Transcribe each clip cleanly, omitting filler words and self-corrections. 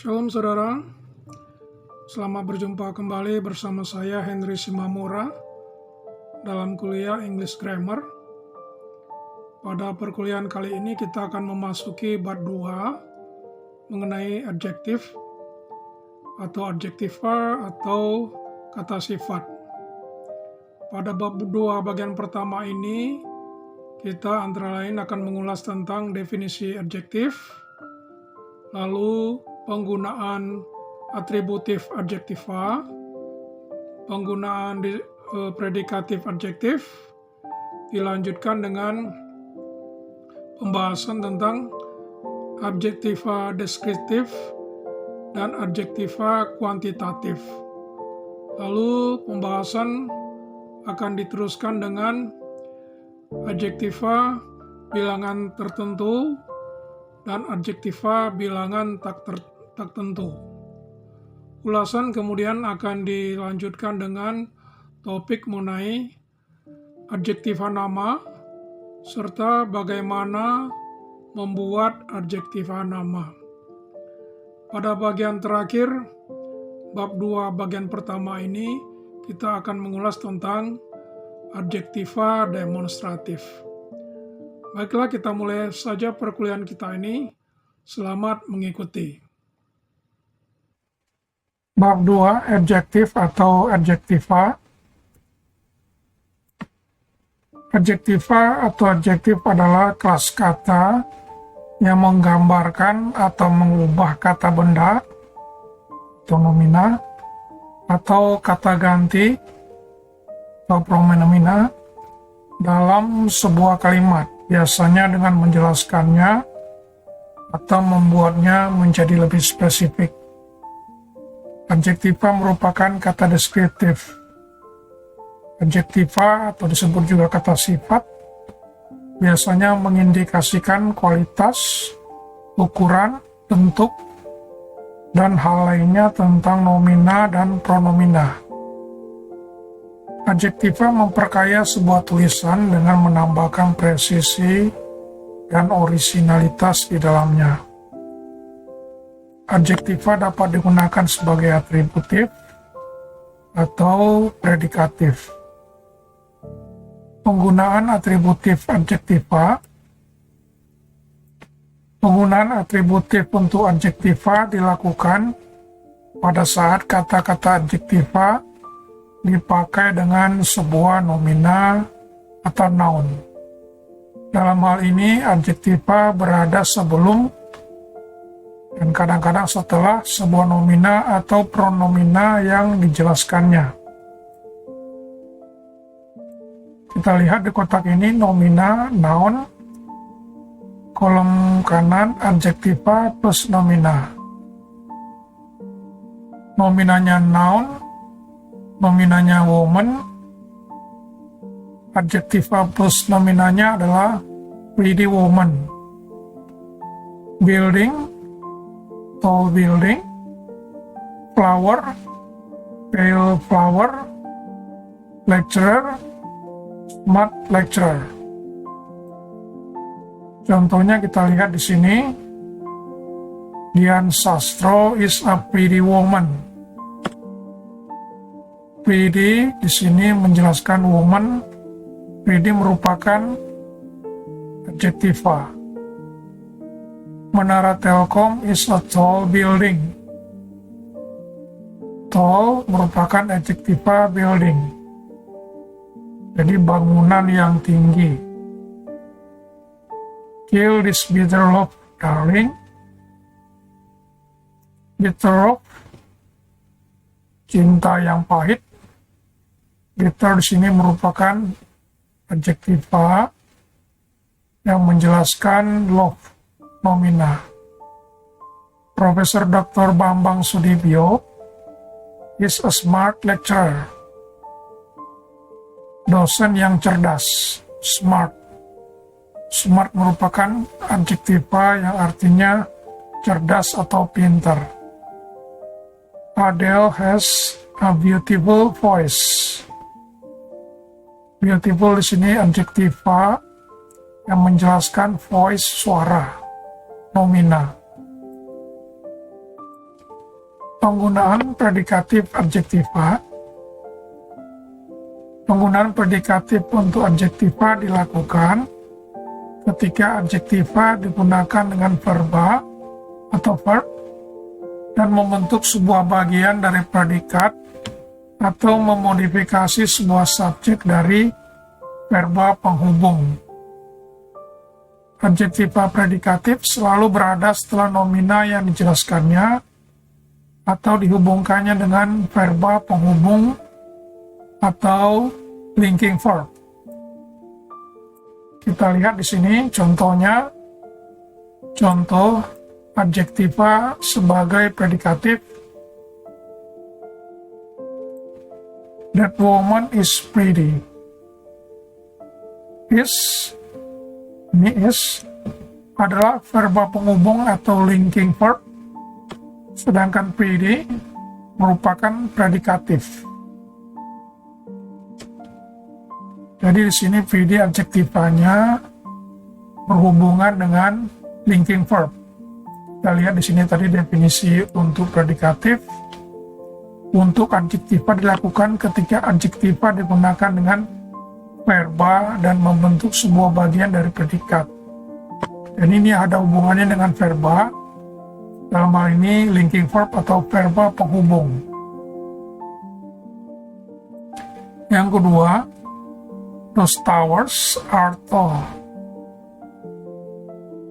Shalom saudara, selamat berjumpa kembali bersama saya Henry Simamura dalam kuliah English Grammar. Pada perkuliahan kali ini kita akan memasuki bab 2 mengenai adjektif atau adjektiva atau kata sifat. Pada bab 2 bagian pertama ini kita antara lain akan mengulas tentang definisi adjektif, lalu penggunaan atributif adjektiva, penggunaan predikatif adjektif, dilanjutkan dengan pembahasan tentang adjektiva deskriptif dan adjektiva kuantitatif. Lalu pembahasan akan diteruskan dengan adjektiva bilangan tertentu dan adjektiva bilangan tak tentu. Ulasan kemudian akan dilanjutkan dengan topik mengenai adjektiva nama serta bagaimana membuat adjektiva nama. Pada bagian terakhir, bab 2 bagian pertama ini kita akan mengulas tentang adjektiva demonstratif. Baiklah, kita mulai saja perkuliahan kita ini. Selamat mengikuti. Bab 2, adjektif atau adjektiva. Adjektiva atau adjektif adalah kelas kata yang menggambarkan atau mengubah kata benda atau nomina, atau kata ganti atau pronomina dalam sebuah kalimat, biasanya dengan menjelaskannya atau membuatnya menjadi lebih spesifik. Adjektiva merupakan kata deskriptif. Adjektiva atau disebut juga kata sifat biasanya mengindikasikan kualitas, ukuran, bentuk, dan hal lainnya tentang nomina dan pronomina. Adjektiva memperkaya sebuah tulisan dengan menambahkan presisi dan orisinalitas di dalamnya. Adjektiva dapat digunakan sebagai atributif atau predikatif. Penggunaan atributif adjektiva. Penggunaan atributif untuk adjektiva dilakukan pada saat kata-kata adjektiva dipakai dengan sebuah nomina atau noun. Dalam hal ini, adjektiva berada sebelum dan kadang-kadang setelah sebuah nomina atau pronomina yang dijelaskannya. Kita lihat di kotak ini nomina, noun, kolom kanan adjektiva plus nomina. Nominanya noun, nominanya woman, adjektiva plus nominanya adalah pretty woman. Building, tall building. Flower, pale flower. Lecturer, smart lecturer. Contohnya kita lihat di sini. Dian Sastro is a pretty woman. Pretty di sini menjelaskan woman. Pretty merupakan adjektiva. Menara Telkom is a tall building. Tall merupakan adjektiva building. Jadi bangunan yang tinggi. Kill this bitter love, darling. Bitter love, cinta yang pahit. Bitter di sini merupakan adjektiva yang menjelaskan love, nomina. Profesor Dr. Bambang Sudibyo is a smart lecturer. Dosen yang cerdas, smart. Smart merupakan adjektiva yang artinya cerdas atau pintar. Adele has a beautiful voice. Beautiful di sini adjektiva yang menjelaskan voice, suara, nomina. Penggunaan predikatif adjektiva. Penggunaan predikatif untuk adjektiva dilakukan ketika adjektiva digunakan dengan verba atau verb dan membentuk sebuah bagian dari predikat atau memodifikasi sebuah subjek dari verba penghubung. Adjektiva predikatif selalu berada setelah nomina yang dijelaskannya atau dihubungkannya dengan verba penghubung atau linking verb. Kita lihat di sini contohnya, contoh adjektiva sebagai predikatif. That woman is pretty. Ini is adalah verba penghubung atau linking verb, sedangkan pretty merupakan predikatif. Jadi di sini pretty adjektivanya berhubungan dengan linking verb. Kita lihat di sini tadi definisi untuk predikatif. Untuk adjektiva dilakukan ketika adjektiva digunakan dengan verba dan membentuk sebuah bagian dari predikat. Dan ini ada hubungannya dengan verba. Dalam hal ini linking verb atau verba penghubung. Yang kedua, those towers are tall.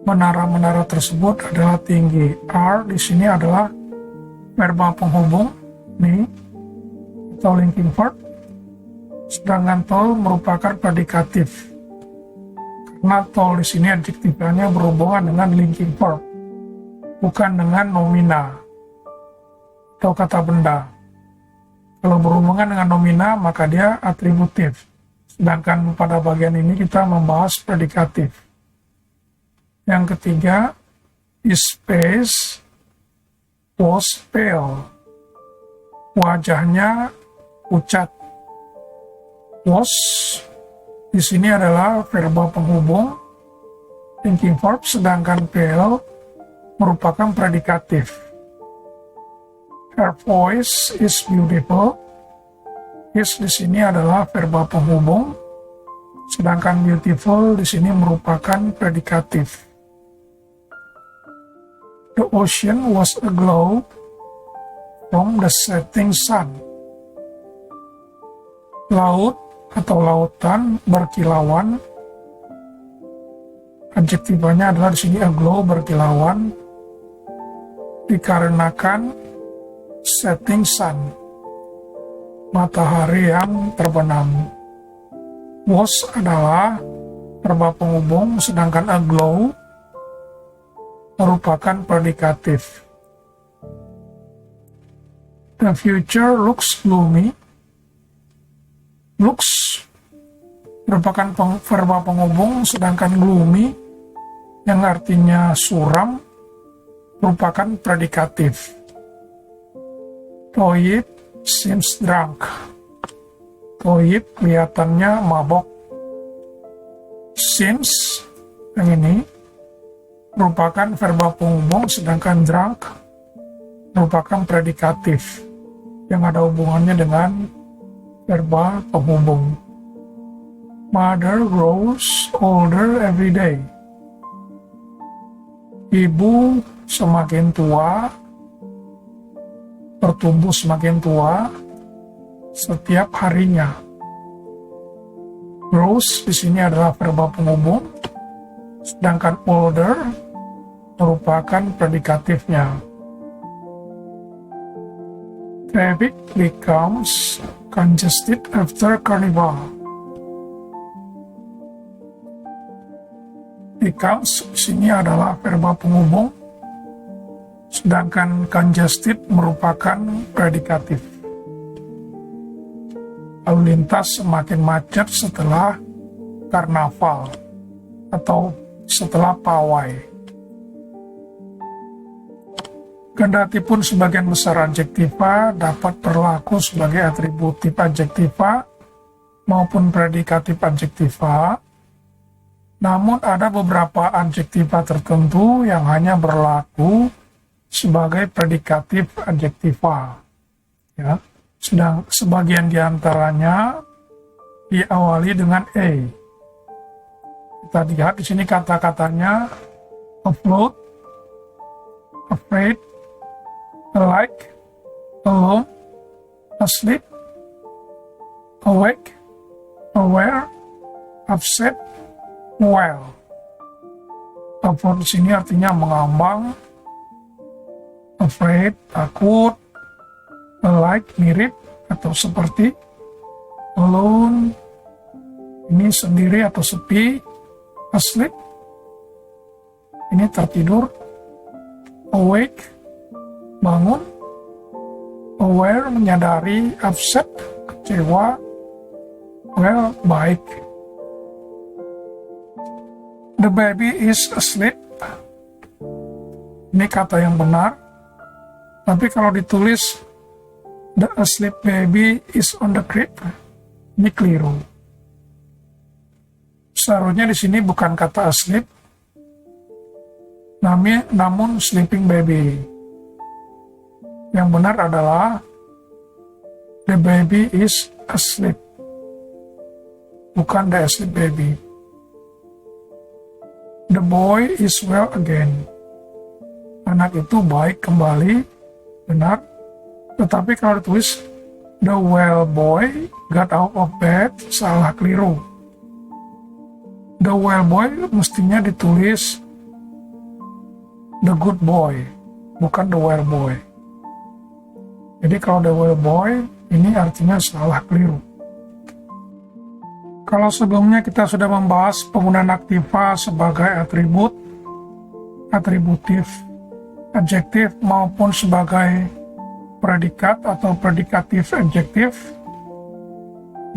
Menara-menara tersebut adalah tinggi. Are di sini adalah verba penghubung, nih, atau linking verb. Sedangkan tall merupakan predikatif. Karena tall di sini adjektifnya berhubungan dengan linking verb, bukan dengan nomina atau kata benda. Kalau berhubungan dengan nomina, maka dia atributif. Sedangkan pada bagian ini kita membahas predikatif. Yang ketiga, his face was pale. Wajahnya pucat. Was di sini adalah verba penghubung, linking verb, sedangkan pale merupakan predikatif. Her voice is beautiful. Is di sini adalah verba penghubung, sedangkan beautiful di sini merupakan predikatif. The ocean was aglow from the setting sun. Laut atau lautan berkilauan. Adjektivanya adalah di sini aglow, berkilauan, dikarenakan setting sun, matahari yang terbenam. Was adalah verba penghubung, sedangkan aglow merupakan predikatif. The future looks gloomy. Looks merupakan verba penghubung, sedangkan gloomy yang artinya suram merupakan predikatif. Toyib seems drunk. Toyib kelihatannya mabok. Seems yang ini merupakan verba penghubung, sedangkan drunk merupakan predikatif yang ada hubungannya dengan verba penghubung. Mother grows older every day. Ibu semakin tua, bertumbuh semakin tua setiap harinya. Grows di sini adalah verba penghubung, sedangkan older merupakan predikatifnya. Traffic becomes congested after carnival. Becomes di sini adalah verba penghubung, sedangkan congested merupakan predikatif. Lalu lintas semakin macet setelah karnaval atau setelah pawai. Kendati pun sebagian besar adjektiva dapat berlaku sebagai atributif adjektiva maupun predikatif adjektiva, namun ada beberapa adjektiva tertentu yang hanya berlaku sebagai predikatif adjektiva. Ya. Sedang sebagian diantaranya diawali dengan a. Kita lihat di sini kata-katanya afloat, afraid, alike, alone, asleep, awake, aware, upset, well. Afloat di sini artinya mengambang, afraid, takut, alike, mirip atau seperti, alone, ini sendiri atau sepi, asleep, ini tertidur, awake, bangun, aware, menyadari, upset, kecewa, well, baik. The baby is asleep. Ini kata yang benar. Tapi kalau ditulis the asleep baby is on the crib, ini keliru. Seharusnya di sini bukan kata asleep, namun sleeping baby. Yang benar adalah the baby is asleep, bukan the asleep baby. The boy is well again. Anak itu baik kembali, benar. Tetapi kalau ditulis the well boy got out of bed, salah, keliru. The well boy mestinya ditulis the good boy, bukan the well boy. Jadi kalau the well boy ini artinya salah, keliru. Kalau sebelumnya kita sudah membahas penggunaan aktiva sebagai atribut, atributif, adjektif maupun sebagai predikat atau predikatif adjektif,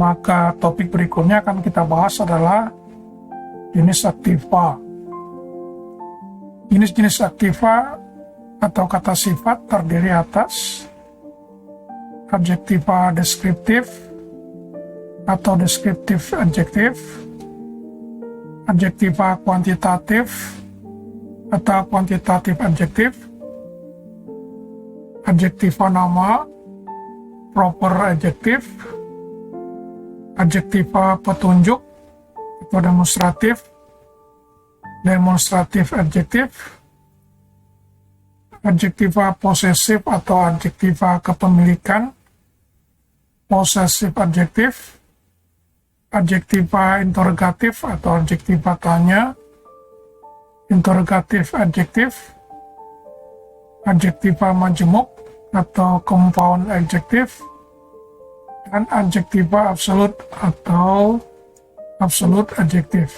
maka topik berikutnya akan kita bahas adalah jenis aktiva. Jenis-jenis aktiva atau kata sifat terdiri atas adjektiva deskriptif atau deskriptif adjektif, adjektiva kuantitatif atau kuantitatif adjektif, adjektiva nama, proper adjektif, adjektiva petunjuk atau demonstratif, demonstratif adjektif, adjektiva posesif atau adjektiva kepemilikan, possessive adjektif, adjektiva interrogatif atau adjektiva tanya, interrogatif adjektif, adjektiva majemuk atau compound adjektif, dan adjektiva absolut atau absolute adjektif.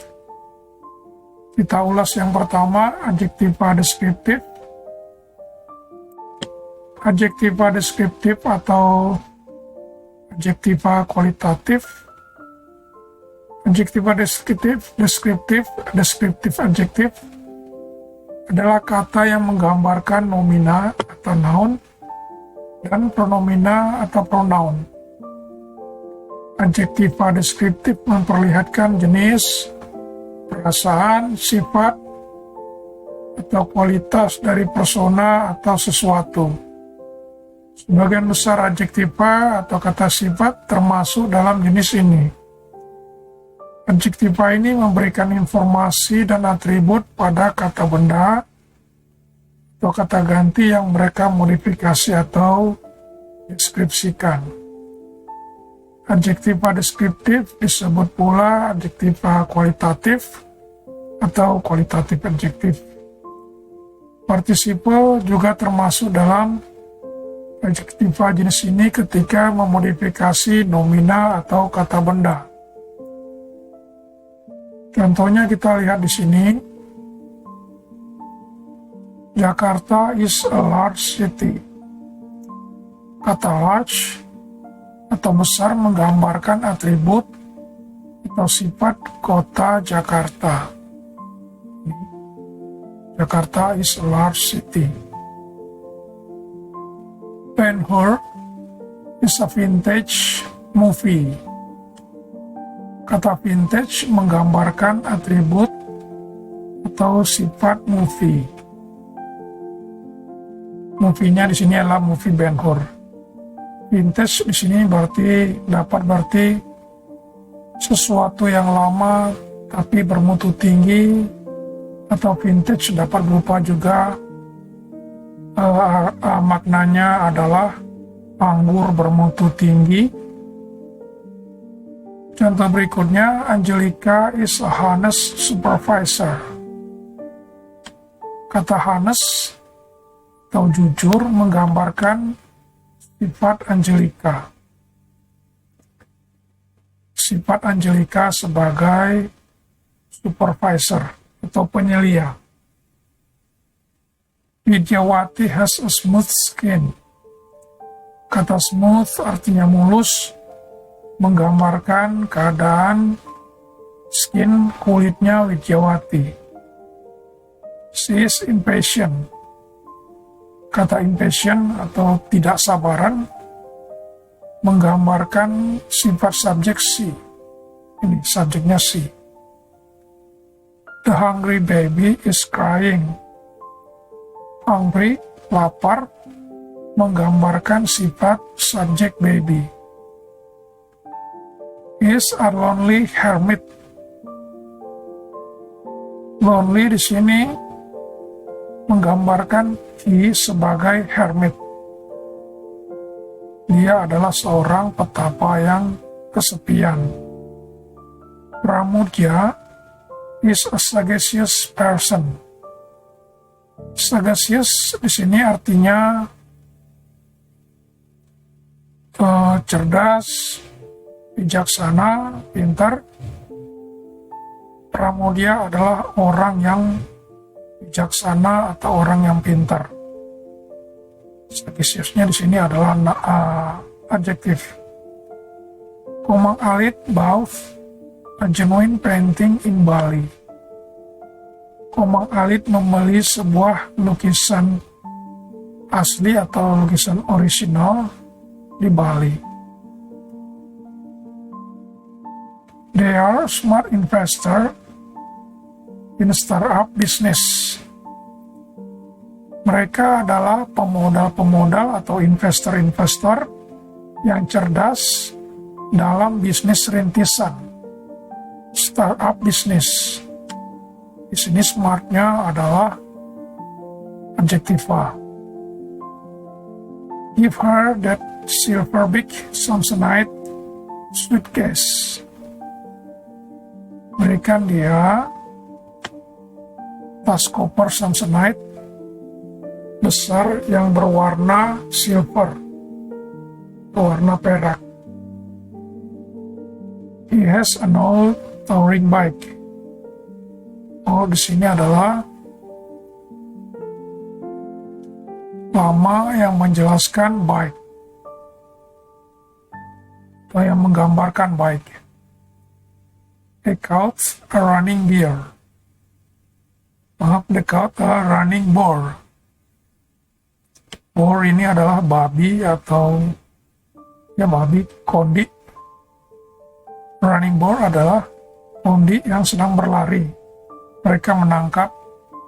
Kita ulas yang pertama, adjektiva deskriptif. Adjektiva deskriptif atau adjektiva kualitatif. Adjektiva deskriptif adjektif adalah kata yang menggambarkan nomina atau noun dan pronomina atau pronoun. Adjektiva deskriptif memperlihatkan jenis, perasaan, sifat, atau kualitas dari persona atau sesuatu. Sebagian besar adjektiva atau kata sifat termasuk dalam jenis ini. Adjektiva ini memberikan informasi dan atribut pada kata benda atau kata ganti yang mereka modifikasi atau deskripsikan. Adjektiva deskriptif disebut pula adjektiva kualitatif atau kualitatif adjektif. Partisiple juga termasuk dalam adjektiva jenis ini ketika memodifikasi nomina atau kata benda. Contohnya kita lihat di sini, Jakarta is a large city. Kata large atau besar menggambarkan atribut atau sifat kota Jakarta. Jakarta is a large city. Ben-Hur is a vintage movie. Kata vintage menggambarkan atribut atau sifat movie. Movie-nya di sini adalah movie Ben-Hur. Vintage di sini berarti sesuatu yang lama tapi bermutu tinggi, atau vintage dapat berupa juga maknanya adalah anggur bermutu tinggi. Contoh berikutnya, Angelica is a honest supervisor. Kata honest atau jujur menggambarkan sifat Angelica. Sifat Angelica sebagai supervisor atau penyelia. Widyawati has a smooth skin. Kata smooth artinya mulus, menggambarkan keadaan skin kulitnya Widyawati. She is impatient. Kata impatient atau tidak sabaran menggambarkan sifat subjek she. Ini subjeknya she. The hungry baby is crying. Hungry, lapar, menggambarkan sifat subjek baby. He is a lonely hermit. Lonely di sini menggambarkan he sebagai hermit. Dia adalah seorang petapa yang kesepian. Pramudya is a sagacious person. Sagacious di sini artinya cerdas, bijaksana, pintar. Pramudya adalah orang yang bijaksana atau orang yang pintar. Sagaciousnya di sini adalah adjektif. Komang Alit bought a genuine painting in Bali. Komang Alit membeli sebuah lukisan asli atau lukisan orisinal di Bali. They are smart investor in startup business. Mereka adalah pemodal-pemodal atau investor-investor yang cerdas dalam bisnis rintisan. Startup business. Di sini smartnya adalah adjektiva. Give her that silver big Samsonite suitcase. Berikan dia tas koper Samsonite besar yang berwarna silver, berwarna perak. He has an old touring bike. Oh, di sini adalah lama yang menjelaskan bike atau yang menggambarkan bike. Take out a running deer. Take out a running boar. Boar ini adalah babi atau babi kondi. Running boar adalah kondi yang sedang berlari. Mereka menangkap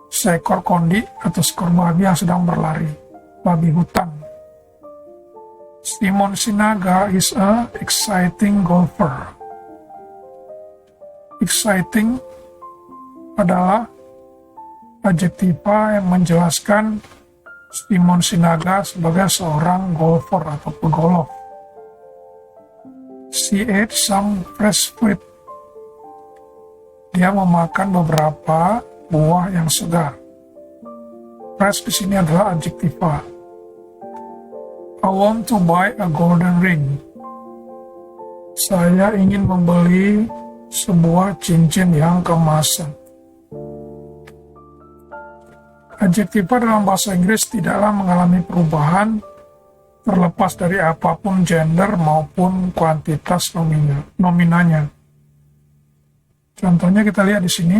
seekor kondi atau seekor babi yang sedang berlari, babi hutan. Simon Sinaga is a exciting golfer. Exciting adalah adjektiva yang menjelaskan Simon Sinaga sebagai seorang golfer atau pegolf. She ate some fresh fruit. Dia memakan beberapa buah yang segar. Fresh di sini adalah adjektiva. I want to buy a golden ring. Saya ingin membeli sebuah cincin yang keemasan. Adjektiva dalam bahasa Inggris tidaklah mengalami perubahan terlepas dari apapun gender maupun kuantitas nominanya. Contohnya kita lihat di sini.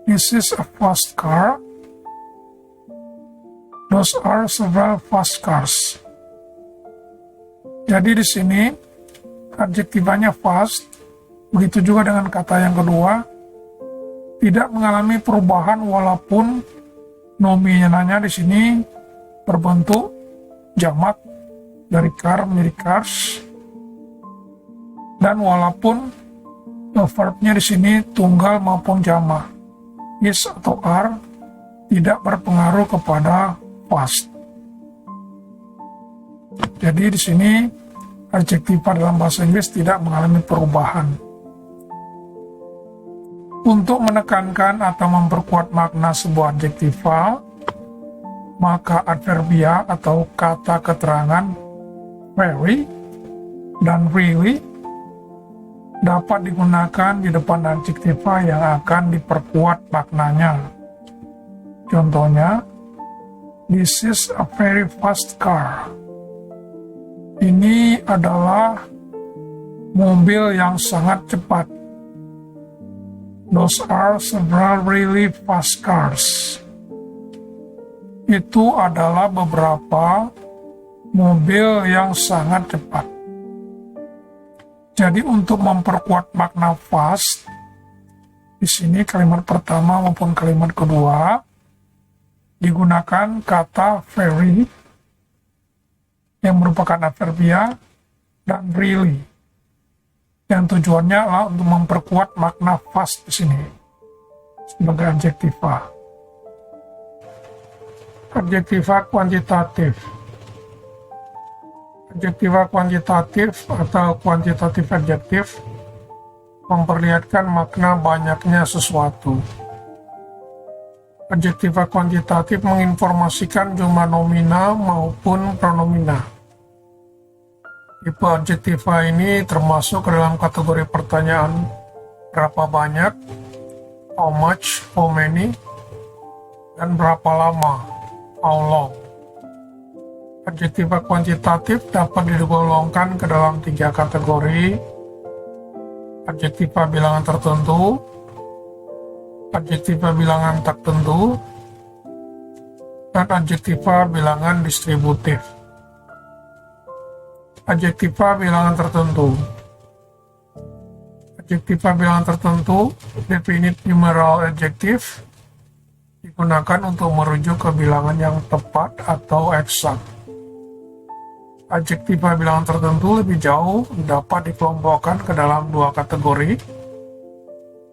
This is a fast car. Those are several fast cars. Jadi di sini adjektivanya fast, begitu juga dengan kata yang kedua, tidak mengalami perubahan walaupun nominalnya di sini berbentuk jamak dari car menjadi cars. Dan walaupun verbnya di sini tunggal maupun jamak, is atau are tidak berpengaruh kepada past. Jadi di sini adjektiva dalam bahasa Inggris tidak mengalami perubahan. Untuk menekankan atau memperkuat makna sebuah adjektiva, maka adverbia atau kata keterangan very dan really dapat digunakan di depan adjektiva yang akan diperkuat maknanya. Contohnya, this is a very fast car. Ini adalah mobil yang sangat cepat. Those are several really fast cars. Itu adalah beberapa mobil yang sangat cepat. Jadi untuk memperkuat makna fast, di sini kalimat pertama maupun kalimat kedua digunakan kata very yang merupakan adverbia dan really, yang tujuannya adalah untuk memperkuat makna fast di sini sebagai adjektiva. Adjektiva kuantitatif. Adjektiva kuantitatif atau quantitative adjective memperlihatkan makna banyaknya sesuatu. Adjektiva kuantitatif menginformasikan jumlah nomina maupun pronomina. Tipe adjektiva ini termasuk ke dalam kategori pertanyaan berapa banyak, how much, how many, dan berapa lama, how long. Adjektiva kuantitatif dapat digolongkan ke dalam 3 kategori: adjektiva bilangan tertentu, adjektiva bilangan tak tentu, dan adjektiva bilangan distributif. Adjektiva bilangan tertentu. Adjektiva bilangan tertentu, definite numeral adjective, digunakan untuk merujuk ke bilangan yang tepat atau eksak. Adjektiva bilangan tertentu lebih jauh dapat dikelompokkan ke dalam 2 kategori.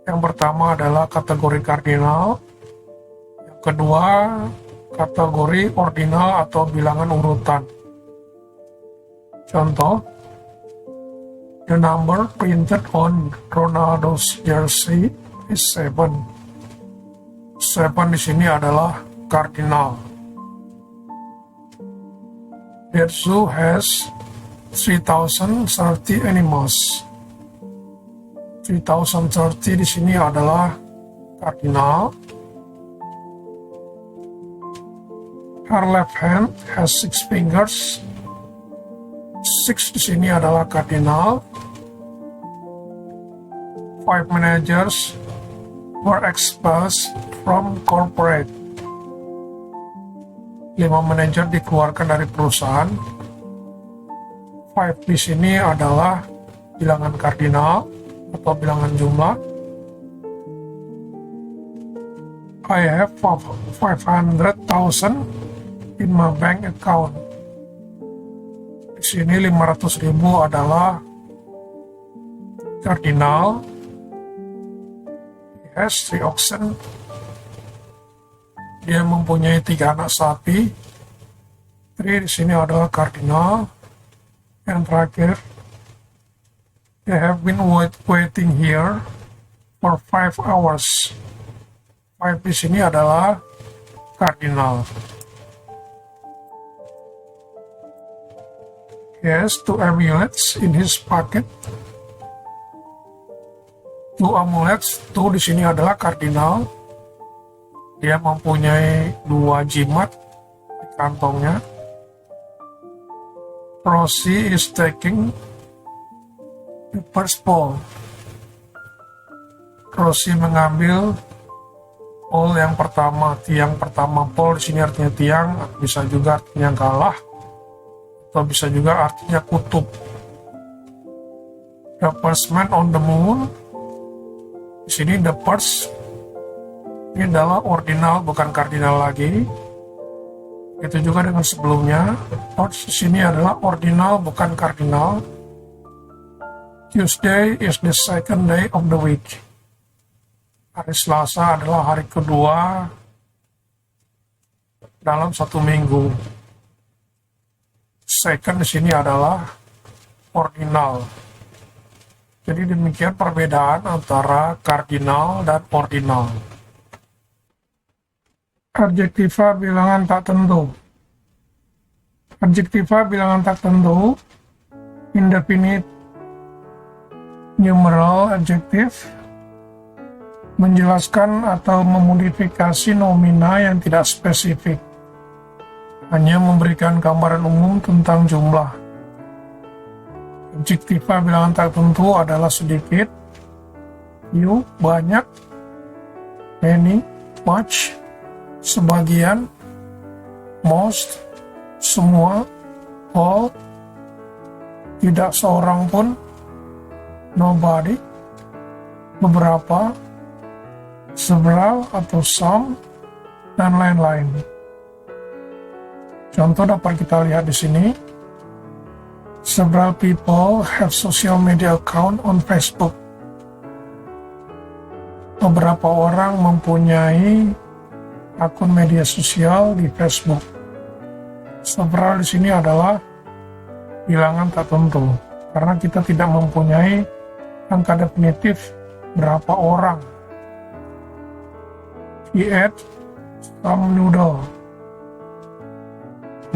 Yang pertama adalah kategori kardinal, yang kedua kategori ordinal atau bilangan urutan. Contoh, the number printed on Ronaldo's jersey is 7. 7 di sini adalah kardinal. That zoo has 3030 animals. 3030 di sini adalah kardinal. Her left hand has 6 fingers. 6 di sini adalah kardinal. 5 managers were expelled from corporate. 5 manajer dikeluarkan dari perusahaan. 5 di sini adalah bilangan kardinal atau bilangan jumlah. I have 500,000 in my bank account. Di sini 500.000 adalah kardinal. He has 3 oxen. Dia mempunyai 3 anak sapi. 3 di sini adalah kardinal. Yang terakhir, they have been waiting here for 5 hours. 5 di sini adalah kardinal. He has 2 amulets in his pocket. 2 amulets, 2 di sini adalah kardinal. Dia mempunyai 2 jimat di kantongnya. Rosie is taking the first pole. Rosie mengambil pole yang pertama, tiang pertama. Pole di sini artinya tiang, bisa juga artinya galah, atau bisa juga artinya kutub. The first man on the moon. Di sini the first ini adalah ordinal, bukan kardinal lagi. Itu juga dengan sebelumnya. Notes di sini adalah ordinal bukan cardinal. Tuesday is the second day of the week. Hari Selasa adalah hari kedua dalam satu minggu. Second di sini adalah ordinal. Jadi demikian perbedaan antara cardinal dan ordinal. Adjektiva bilangan tak tentu. Adjektiva bilangan tak tentu, indefinite numeral adjective, menjelaskan atau memodifikasi nomina yang tidak spesifik, hanya memberikan gambaran umum tentang jumlah. Adjektiva bilangan tak tentu adalah sedikit, few, banyak, many, much, sebagian, most, semua, all, tidak seorang pun, nobody, beberapa, several atau some, dan lain-lain. Contoh dapat kita lihat di sini. Several people have social media account on Facebook. Beberapa orang mempunyai akun media sosial di Facebook. Several di sini adalah bilangan tak tentu, karena kita tidak mempunyai angka definitif berapa orang. He ate some noodle.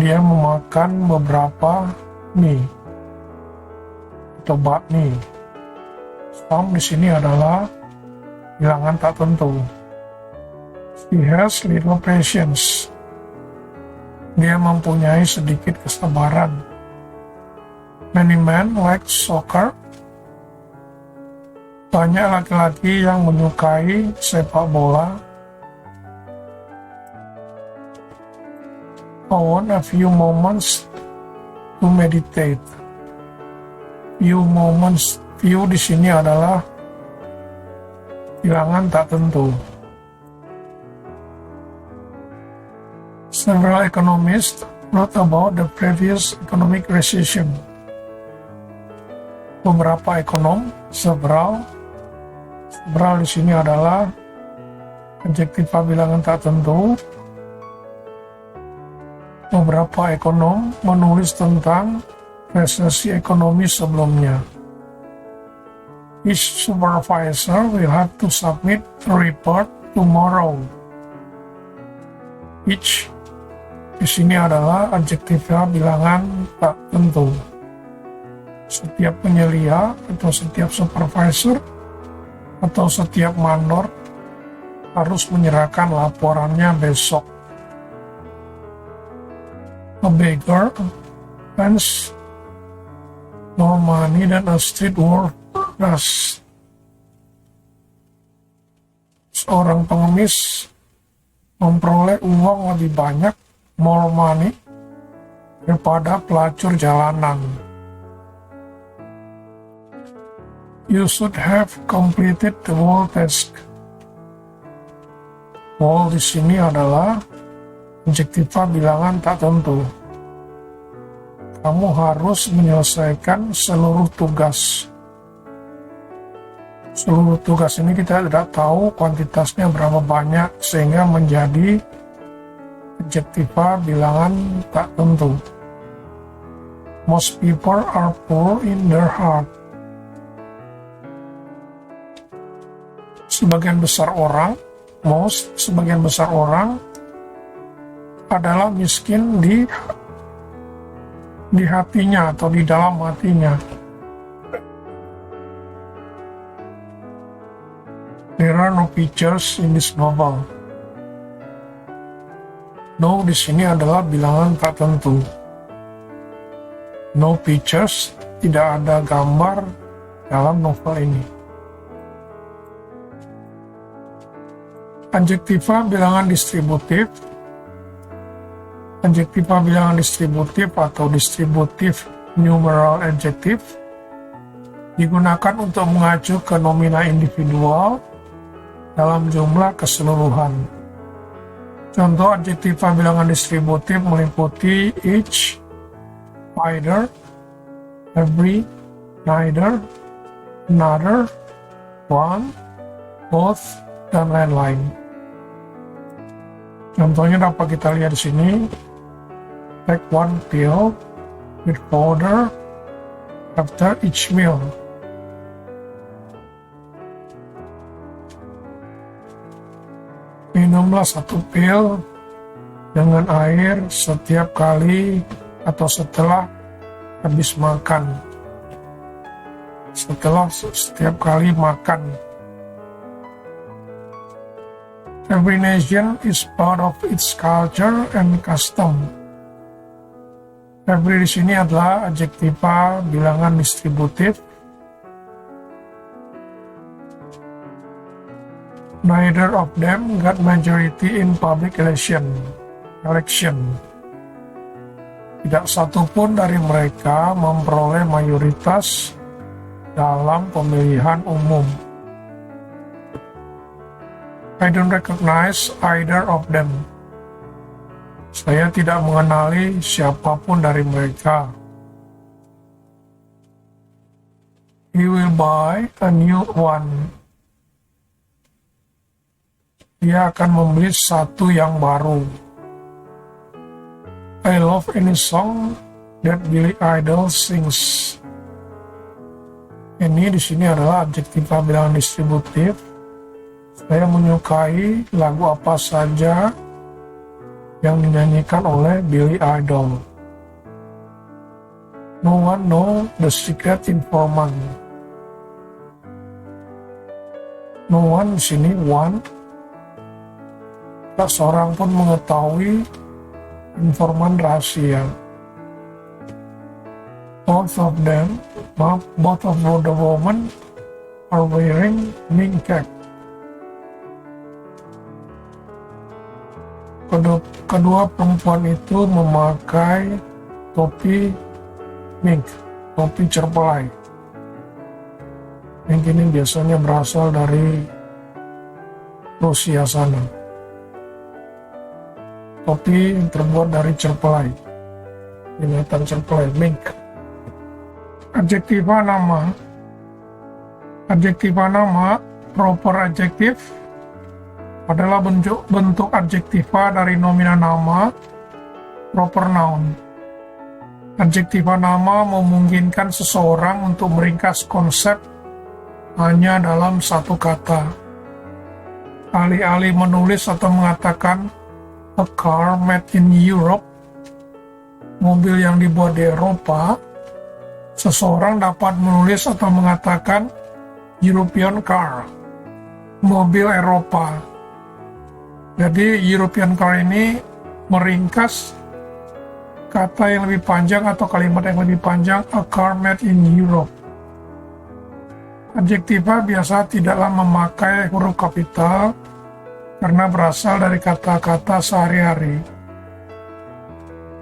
Dia memakan beberapa mie atau bakmi. Some di sini adalah bilangan tak tentu. He has little patience. Dia mempunyai sedikit kesabaran. Many men like soccer. Banyak laki-laki yang menyukai sepak bola. I want a few moments to meditate. Few moments, few di sini adalah bilangan tak tentu. Several economists wrote about the previous economic recession. Beberapa ekonom, several di sini adalah adjektiva bilangan tak tentu. Beberapa ekonom menulis tentang resesi ekonomi sebelumnya. Each supervisor will have to submit a report tomorrow. Each di sini adalah adjektiva bilangan tak tentu. Setiap penyelia atau setiap supervisor atau setiap mandor harus menyerahkan laporannya besok. A beggar earns more money than a street worker. Seorang pengemis memperoleh uang lebih banyak, more money, daripada pelacur jalanan. You should have completed the whole task. Whole di sini adalah adjektiva bilangan tak tentu. Kamu harus menyelesaikan seluruh tugas. Seluruh tugas ini kita tidak tahu kuantitasnya berapa banyak, sehingga menjadi adjektiva bilangan tak tentu. Most people are poor in their heart. Sebagian besar orang, sebagian besar orang adalah miskin di hatinya atau di dalam hatinya. There are no pictures in this novel. No di sini adalah bilangan tak tentu. No pictures, tidak ada gambar dalam novel ini. Adjektiva bilangan distributif. Adjektiva bilangan distributif atau distributive numeral adjective digunakan untuk mengacu ke nomina individual dalam jumlah keseluruhan. Contoh adjektiva bilangan distributif meliputi each, either, every, neither, another, one, both, dan lain-lain. Contohnya dapat kita lihat di sini. Take one pill with powder after each meal. Minumlah satu pil dengan air setiap kali atau setelah habis makan. Setiap kali makan. Every nation is part of its culture and custom. Every di sini adalah adjektiva bilangan distributif. Neither of them got majority in public election. Tidak satu pun dari mereka memperoleh mayoritas dalam pemilihan umum. I don't recognize either of them. Saya tidak mengenali siapapun dari mereka. He will buy a new one. Dia akan membeli satu yang baru. I love any song that Billy Idol sings. Ini di sini adalah adjektiva bilangan distributif. Saya menyukai lagu apa saja yang dinyanyikan oleh Billy Idol. No one know the secret informant. No one di sini one. Tak seorang pun mengetahui informan rahasia. Both of the women are wearing mink cap. Kedua perempuan itu memakai topi mink, topi cerpelai. Mink ini biasanya berasal dari Rusia sana. Topi yang terbuat dari cerpelai, binatang cerpelai, mink. Adjektiva nama, proper adjective adalah bentuk adjektiva dari nomina nama, proper noun. Adjektiva nama memungkinkan seseorang untuk meringkas konsep hanya dalam satu kata. Alih-alih menulis atau mengatakan a car made in Europe, mobil yang dibuat di Eropa, seseorang dapat menulis atau mengatakan European car, mobil Eropa. Jadi European car ini meringkas kata yang lebih panjang atau kalimat yang lebih panjang, a car made in Europe. Adjektiva biasa tidaklah memakai huruf kapital karena berasal dari kata-kata sehari-hari.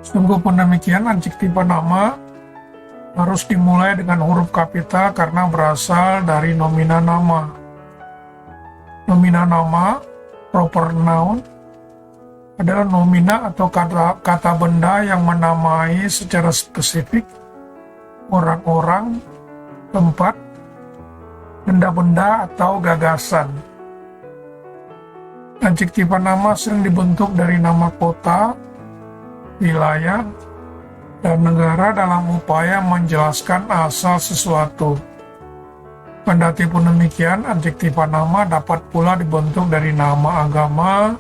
Sungguh pun demikian, adjektiva nama harus dimulai dengan huruf kapital karena berasal dari nomina nama. Nomina nama, proper noun, adalah nomina atau kata benda yang menamai secara spesifik orang-orang, tempat, benda-benda atau gagasan. Adjektiva nama sering dibentuk dari nama kota, wilayah, dan negara dalam upaya menjelaskan asal sesuatu. Kendati pun demikian, adjektiva nama dapat pula dibentuk dari nama agama,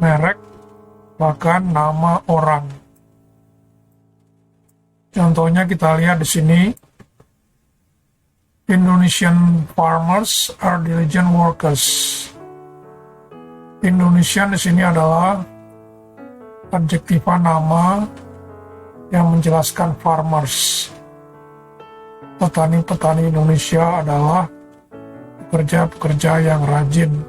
merek, bahkan nama orang. Contohnya kita lihat di sini. Indonesian farmers are diligent workers. Indonesian di sini adalah adjektiva nama yang menjelaskan farmers. Petani-petani Indonesia adalah pekerja-pekerja yang rajin.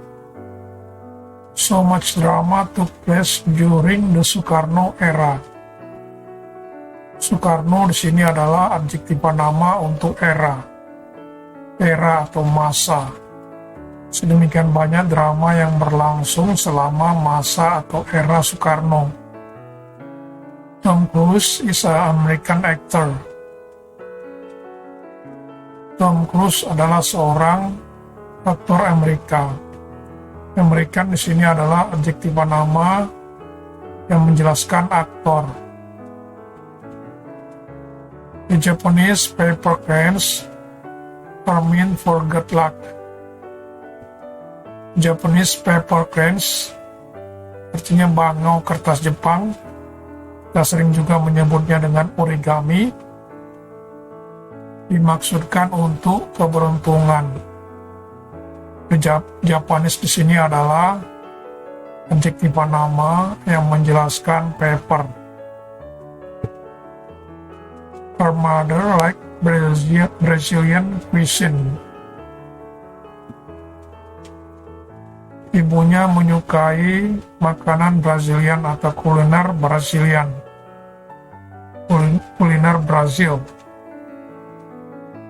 So much drama took place during the Sukarno era. Sukarno di sini adalah adjektiva nama untuk era atau masa. Sedemikian banyak drama yang berlangsung selama masa atau era Soekarno. Tom Cruise is an American actor. Tom Cruise adalah seorang aktor Amerika. American di sini adalah adjektif nama yang menjelaskan aktor. The Japanese paper cranes are meant for good luck. Japanese paper cranes artinya bangau kertas Jepang. Kita sering juga menyebutnya dengan origami. Dimaksudkan untuk keberuntungan. Japanese di sini adalah adjektif nama yang menjelaskan paper. Her mother like Brazilian cuisine. Ibunya menyukai makanan Brazilian atau kuliner Brazilian. Kuliner Brazil.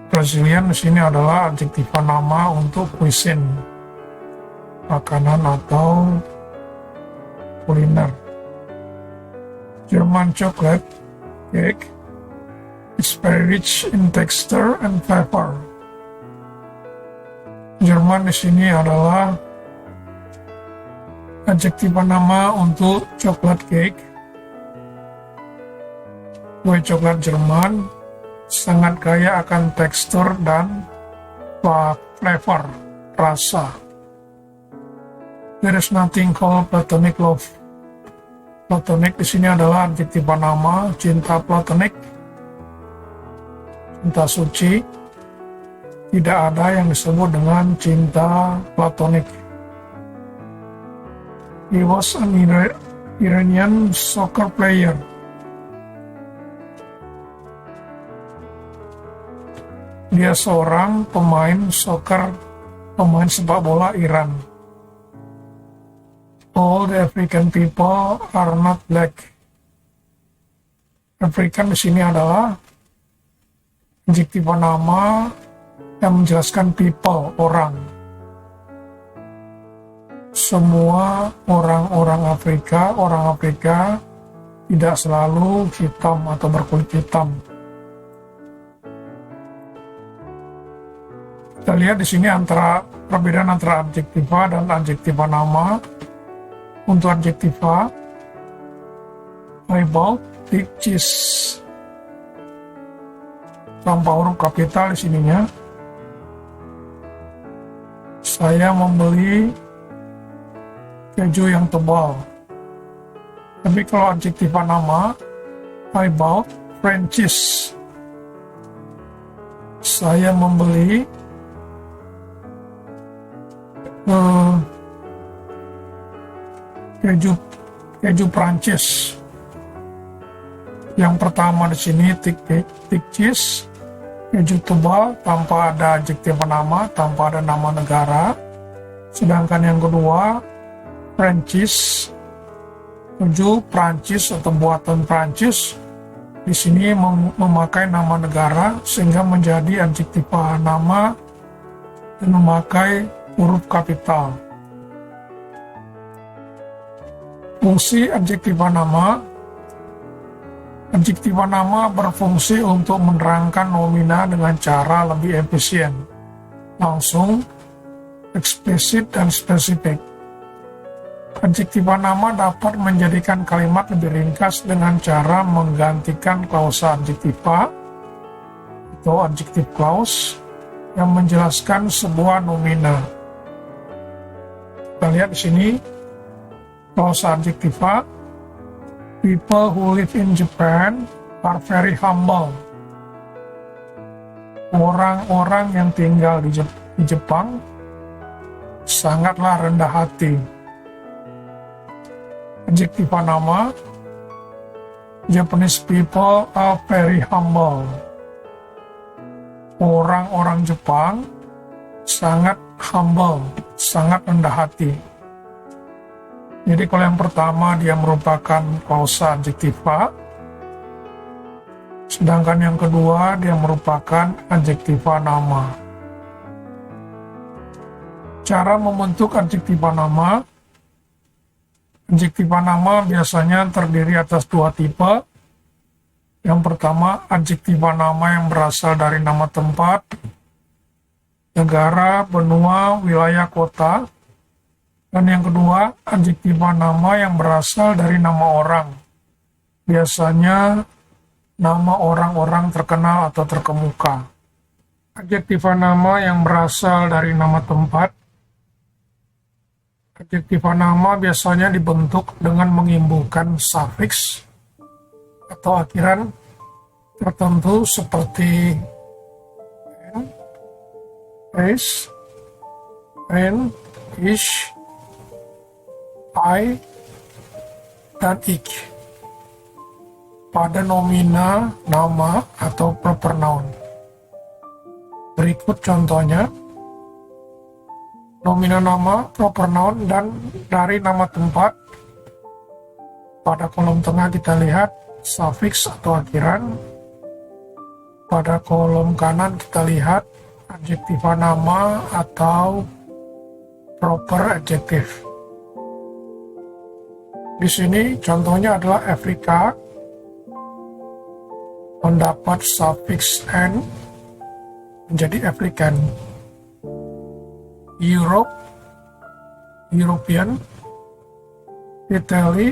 Brazilian di sini adalah adjektif nama untuk cuisine, makanan atau kuliner. German chocolate cake is very rich in texture and flavor. Jerman di sini adalah adjektif nama untuk chocolate cake. Kue coklat Jerman sangat kaya akan tekstur dan flavor, rasa. There is nothing called platonic love. Platonic di sini adalah adjektif nama cinta platonik, cinta suci. Tidak ada yang disebut dengan cinta platonik. He was an Iranian soccer player. Dia seorang pemain sepak bola Iran. All the African people are not black. African di sini adalah adjektif nama yang menjelaskan people, orang. Semua orang Afrika tidak selalu hitam atau berkulit hitam. Kita lihat di sini perbedaan antara adjektiva dan adjektiva nama. Untuk adjektiva, I bought big cheese. Tanpa huruf kapital di sininya. Saya membeli keju yang tebal. Tapi kalau adjektiva nama, I bought French cheese. Saya membeli keju Prancis. Yang pertama di sini thick cheese, keju tebal tanpa ada adjektif nama, tanpa ada nama negara. Sedangkan yang kedua French cheese, keju Prancis atau buatan Prancis. Di sini memakai nama negara sehingga menjadi adjektif nama dan memakai huruf kapital. Fungsi adjektiva nama. Adjektiva nama berfungsi untuk menerangkan nomina dengan cara lebih efisien, langsung, eksplisit, dan spesifik. Adjektiva nama dapat menjadikan kalimat lebih ringkas dengan cara menggantikan klausa adjektiva atau adjective clause yang menjelaskan sebuah nomina. Kita lihat di sini klausa adjektiva. People who live in Japan are very humble. Orang-orang yang tinggal di Jepang sangatlah rendah hati. Adjektiva nama. Japanese people are very humble. Orang-orang Jepang sangat humble, sangat rendah hati. Jadi kalau yang pertama dia merupakan klausa adjektiva, sedangkan yang kedua dia merupakan adjektiva nama. Cara membentuk adjektiva nama. Adjektiva nama biasanya terdiri atas dua tipe. Yang pertama, adjektiva nama yang berasal dari nama tempat, negara, benua, wilayah, kota. Dan yang kedua, adjektiva nama yang berasal dari nama orang. Biasanya nama orang-orang terkenal atau terkemuka. Adjektiva nama yang berasal dari nama tempat. Adjektiva nama biasanya dibentuk dengan mengimbulkan sufiks atau akhiran tertentu seperti n, is, en, ish, I, dan ik pada nomina, nama, atau proper noun. Berikut contohnya. Nomina nama, proper noun, dan dari nama tempat. Pada kolom tengah kita lihat sufiks atau akhiran. Pada kolom kanan kita lihat adjektiva nama atau proper adjective. Di sini contohnya adalah Afrika mendapat sufiks n menjadi African. Europe, European. Italy,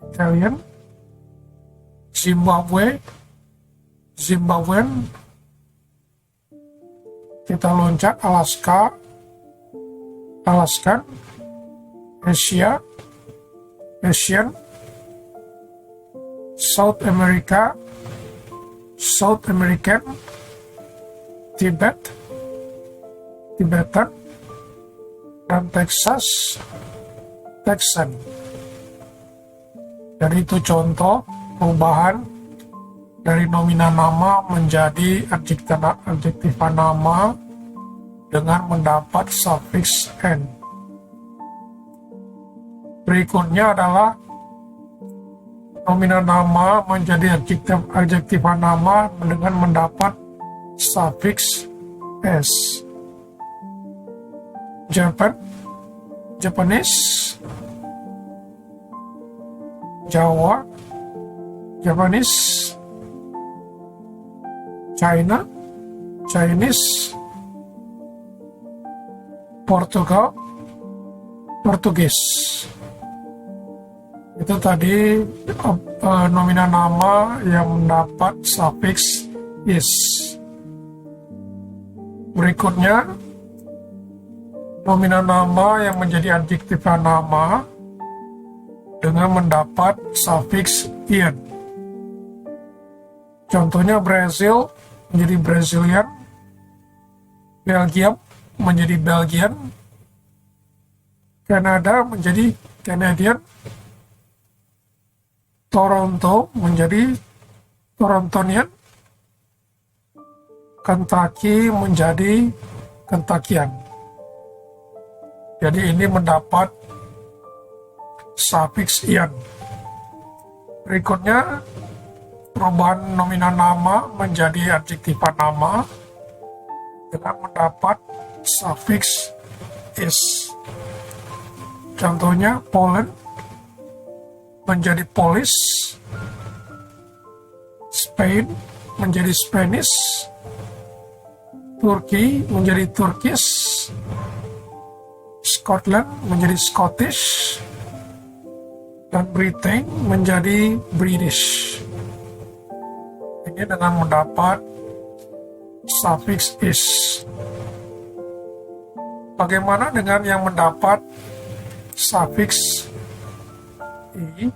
Italian. Zimbabwe, Zimbabwean. Kita loncat Alaska, Alaskan. Asia, Asian. South America, South American. Tibet, Tibetan. Dan Texas, Texan. Jadi itu contoh perubahan dari nomina nama menjadi adjektiva nama dengan mendapat sufiks n. Berikutnya adalah nomina nama menjadi adjektiva nama dengan mendapat sufiks s. Japan, Japanese. Jawa, Japanese. China, Chinese. Portugal, Portugis. Itu tadi nomina nama yang mendapat sufiks is. Berikutnya, nomina nama yang menjadi adjektiva nama dengan mendapat sufiks -ian. Contohnya Brazil menjadi Brazilian, Belgium menjadi Belgian, Kanada menjadi Canadian, Toronto menjadi Torontonian, Kentucky menjadi Kentuckian. Jadi ini mendapat sufiks -ian. Berikutnya, perubahan nomina nama menjadi adjektiva nama dengan mendapat sufiks is. Contohnya Poland menjadi Polish, Spain menjadi Spanish, Turki menjadi Turkish, Scotland menjadi Scottish, dan Britain menjadi British. Ini dengan mendapat sufiks is. Bagaimana dengan yang mendapat sufiks i?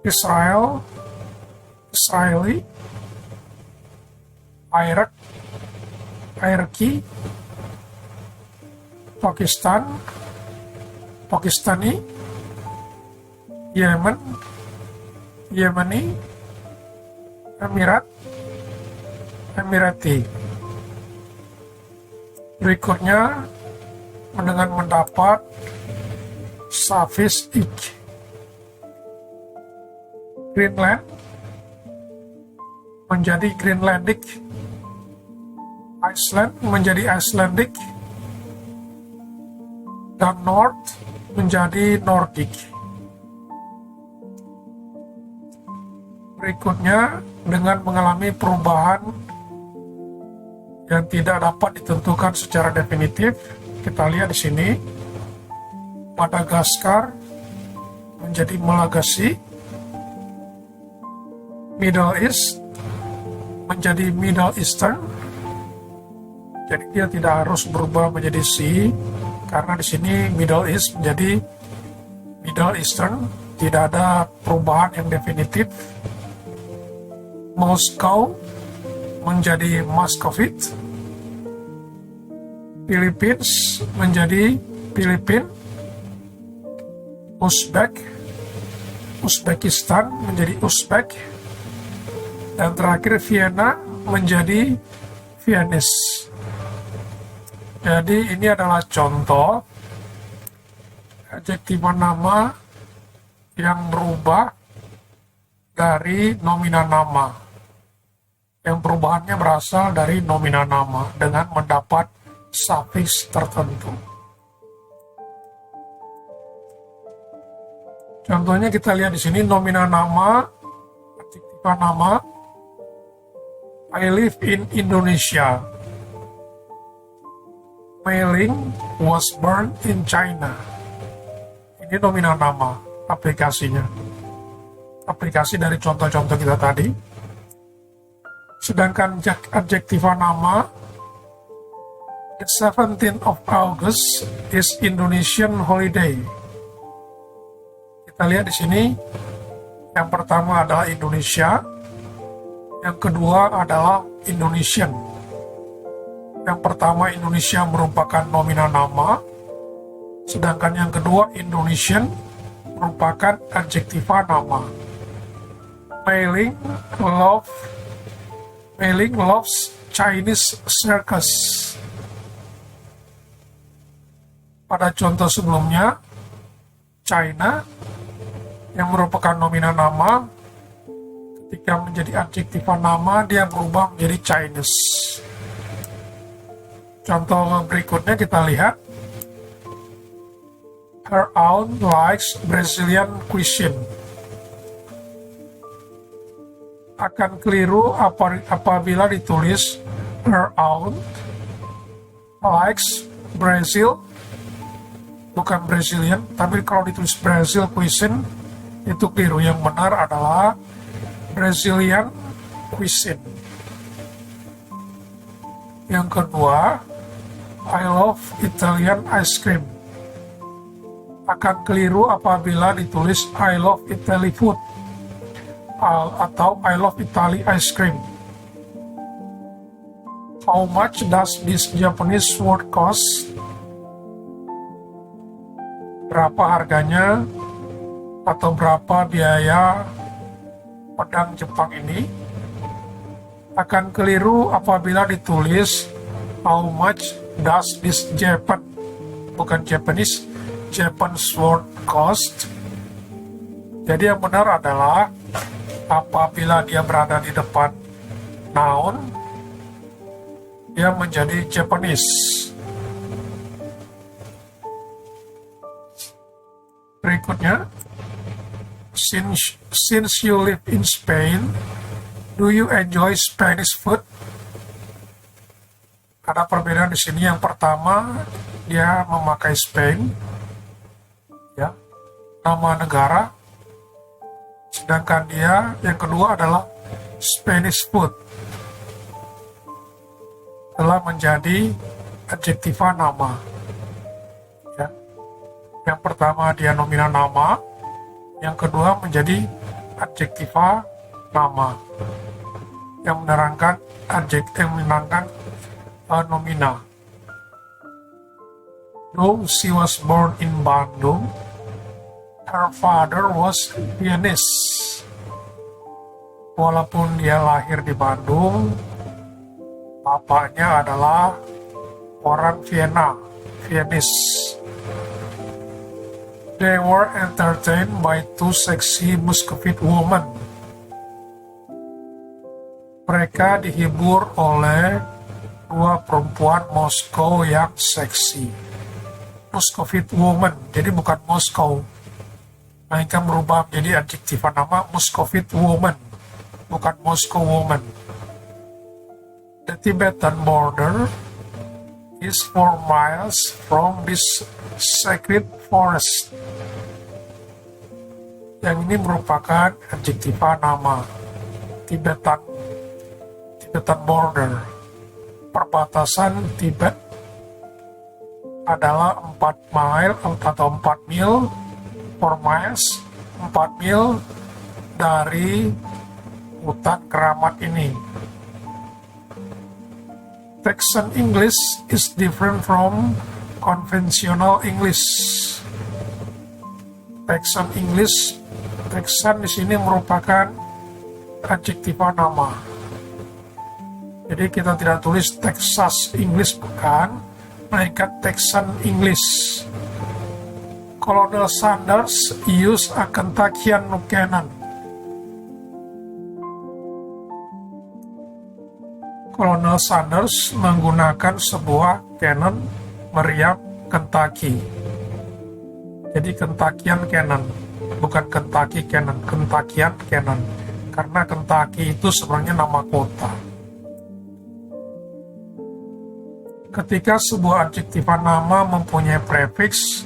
Israel, Israeli. Iraq, Iraqi. Pakistan, Pakistani. Yemen, Yemeni. Emirat, Emirati. Berikutnya dengan mendapat sufiks ik. Greenland menjadi Greenlandic. Iceland menjadi Icelandic, dan North menjadi Nordic. Berikutnya, dengan mengalami perubahan yang tidak dapat ditentukan secara definitif, kita lihat di sini, Madagaskar menjadi Malagasy, Middle East menjadi Middle Eastern. Jadi dia tidak harus berubah menjadi C, karena di sini Middle East menjadi Middle Eastern, tidak ada perubahan yang definitif. Moskow menjadi Muscovite, Philippines menjadi Filipin, Uzbekistan menjadi Uzbek, dan terakhir Vienna menjadi Viennese. Jadi ini adalah contoh adjektiva nama yang berubah dari nomina nama, yang perubahannya berasal dari nomina nama dengan mendapat suffix tertentu. Contohnya kita lihat di sini nomina nama, adjektiva nama. I live in Indonesia. Mei Ling was born in China. Ini nomina nama, aplikasinya. Aplikasi dari contoh-contoh kita tadi. Sedangkan adjektiva nama, the 17th of August is Indonesian holiday. Kita lihat di sini, yang pertama adalah Indonesia, yang kedua adalah Indonesian. Yang pertama Indonesia merupakan nomina nama, sedangkan yang kedua Indonesian merupakan adjektiva nama. Mei Ling loves Chinese circus. Pada contoh sebelumnya, China yang merupakan nomina nama, ketika menjadi adjektiva nama dia berubah menjadi Chinese. Contoh berikutnya kita lihat, her aunt likes Brazilian cuisine. Akan keliru apabila ditulis her aunt likes Brazil, bukan Brazilian, tapi kalau ditulis Brazil cuisine itu keliru. Yang benar adalah Brazilian cuisine. Yang kedua, I love Italian ice cream. Akan keliru apabila ditulis I love Italy food atau I love Italy ice cream. How much does this Japanese sword cost? Berapa harganya atau berapa biaya pedang Jepang ini? Akan keliru apabila ditulis how much does this Japan, bukan Japanese, Japan sword cost. Jadi yang benar adalah apabila dia berada di depan noun, dia menjadi Japanese. Berikutnya, since you live in Spain, do you enjoy Spanish food? Ada perbedaan di sini. Yang pertama, dia memakai Spain, ya, nama negara. Sedangkan dia yang kedua adalah Spanish food, telah menjadi adjektiva nama. Ya. Yang pertama dia nomina nama, yang kedua menjadi adjektiva nama yang menerangkan nomina. Though she was born in Bandung, her father was Viennese. Walaupun dia lahir di Bandung, bapaknya adalah orang Viennese. They were entertained by two sexy Muscovite women. Mereka dihibur oleh dua perempuan Moskow yang seksi. Muscovite woman, jadi bukan Moskow, melainkan berubah menjadi adjektifan nama Muscovite woman, bukan Moscow woman. The Tibetan border is 4 miles from this sacred forest. Yang ini merupakan adjektifan nama Tibetan border. Perbatasan Tibet adalah 4 mile atau 4 mil, 4 miles, 4 mil dari hutan keramat ini. Texan English is different from conventional English. Texan di sini merupakan adjektifan nama. Jadi kita tidak tulis Texas English, bukan, melainkan Texan English. Colonel Sanders use a Kentuckian cannon. Colonel Sanders menggunakan sebuah cannon meriam Kentucky. Jadi Kentuckian cannon, bukan Kentucky cannon, Kentuckian cannon. Karena Kentucky itu sebenarnya nama kota. Ketika sebuah adjektifan nama mempunyai prefix,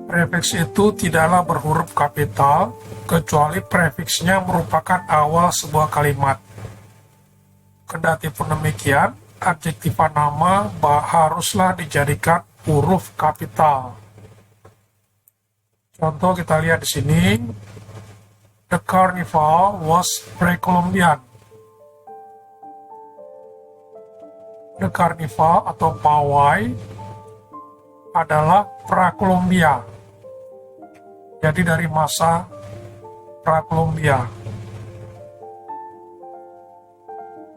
prefix itu tidaklah berhuruf kapital, kecuali prefiksnya merupakan awal sebuah kalimat. Kendati pun demikian, adjektifan nama haruslah dijadikan huruf kapital. Contoh kita lihat di sini, the carnival was pre-Columbian. The carnival atau pawai adalah pra-Columbia. Jadi dari masa pra-Columbia.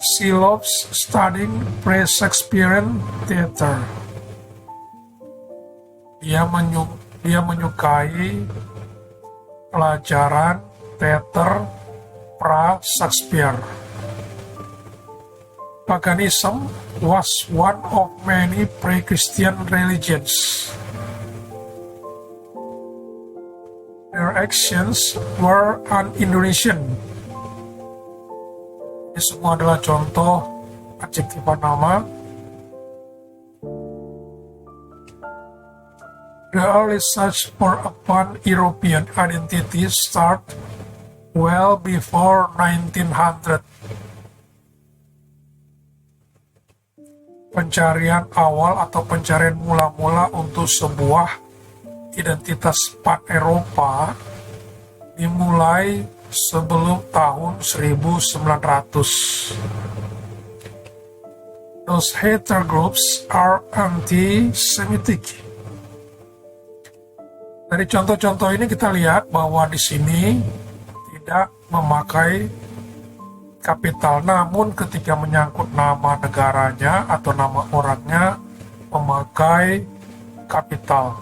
She loves studying pre-Shakespearean theater. Dia menyukai pelajaran teater pra-Shakespeare. Paganism was one of many pre-Christian religions. Their actions were un-Indonesian. Ini semua adalah contoh adjektifan nama. The early search for a pan-European identity start well before 1900. Pencarian awal atau pencarian mula-mula untuk sebuah identitas pan-Eropa dimulai sebelum tahun 1900. Those hater groups are anti-Semitic. Dari contoh-contoh ini kita lihat bahwa di sini tidak memakai kapital, namun ketika menyangkut nama negaranya atau nama orangnya memakai kapital.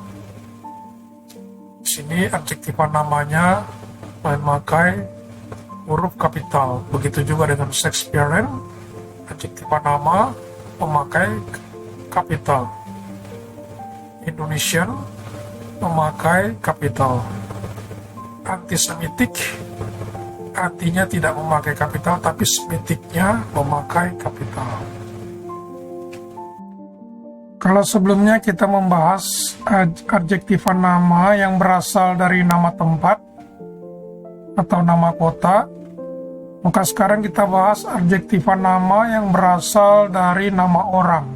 Di sini adjektifan namanya memakai huruf kapital. Begitu juga dengan Shakespearean, adjektifan nama memakai kapital. Indonesian memakai kapital. Antisemitik artinya tidak memakai kapital, tapi semitiknya memakai kapital. Kalau sebelumnya kita membahas adjektifan nama yang berasal dari nama tempat atau nama kota, maka sekarang kita bahas adjektifan nama yang berasal dari nama orang.